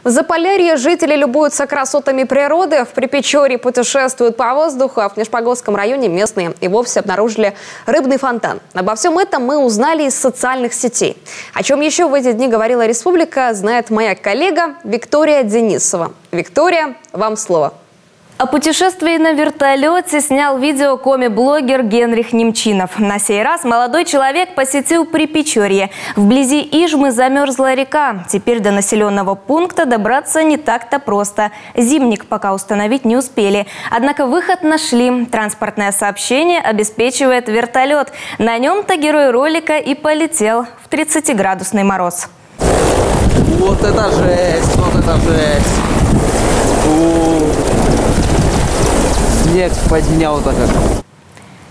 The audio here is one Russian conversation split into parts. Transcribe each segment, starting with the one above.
В Заполярье жители любуются красотами природы, в Припечорье путешествуют по воздуху, а в Нижегородском районе местные и вовсе обнаружили рыбный фонтан. Обо всем этом мы узнали из социальных сетей. О чем еще в эти дни говорила республика, знает моя коллега Виктория Денисова. Виктория, вам слово. О путешествии на вертолете снял видео коми-блогер Генрих Немчинов. На сей раз молодой человек посетил Припечорье. Вблизи Ижмы замерзла река. Теперь до населенного пункта добраться не так-то просто. Зимник пока установить не успели. Однако выход нашли. Транспортное сообщение обеспечивает вертолет. На нем-то герой ролика и полетел в 30-градусный мороз. Вот это жесть, вот это жесть. Снег поднял так.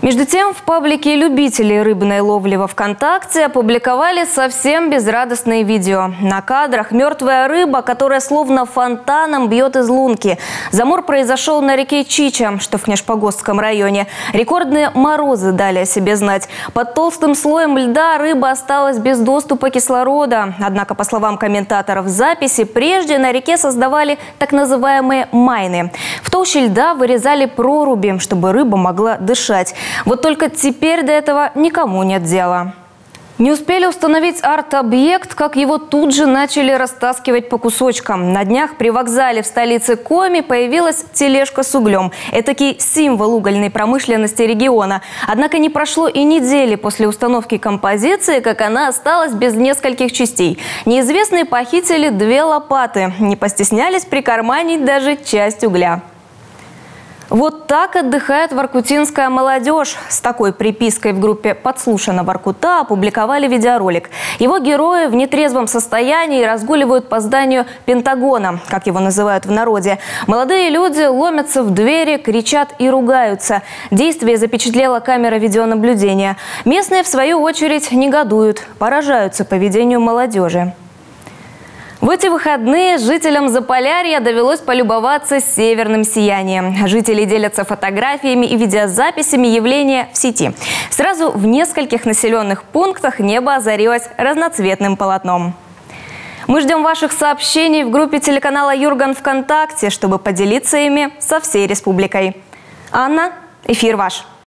Между тем, в паблике любителей рыбной ловли во ВКонтакте опубликовали совсем безрадостные видео. На кадрах мертвая рыба, которая словно фонтаном бьет из лунки. Замор произошел на реке Чича, что в Нижегородском районе. Рекордные морозы дали о себе знать. Под толстым слоем льда рыба осталась без доступа кислорода. Однако, по словам комментаторов записи, прежде на реке создавали так называемые майны. В толще льда вырезали проруби, чтобы рыба могла дышать. Вот только теперь до этого никому нет дела. Не успели установить арт-объект, как его тут же начали растаскивать по кусочкам. На днях при вокзале в столице Коми появилась тележка с углем. Этакий символ угольной промышленности региона. Однако не прошло и недели после установки композиции, как она осталась без нескольких частей. Неизвестные похитили 2 лопаты. Не постеснялись прикарманить даже часть угля. Вот так отдыхает воркутинская молодежь. С такой припиской в группе «Подслушано Воркута» опубликовали видеоролик. Его герои в нетрезвом состоянии разгуливают по зданию Пентагона, как его называют в народе. Молодые люди ломятся в двери, кричат и ругаются. Действие запечатлела камера видеонаблюдения. Местные, в свою очередь, негодуют, поражаются поведению молодежи. В эти выходные жителям Заполярья довелось полюбоваться северным сиянием. Жители делятся фотографиями и видеозаписями явления в сети. Сразу в нескольких населенных пунктах небо озарилось разноцветным полотном. Мы ждем ваших сообщений в группе телеканала Юрган ВКонтакте, чтобы поделиться ими со всей республикой. Анна, эфир ваш.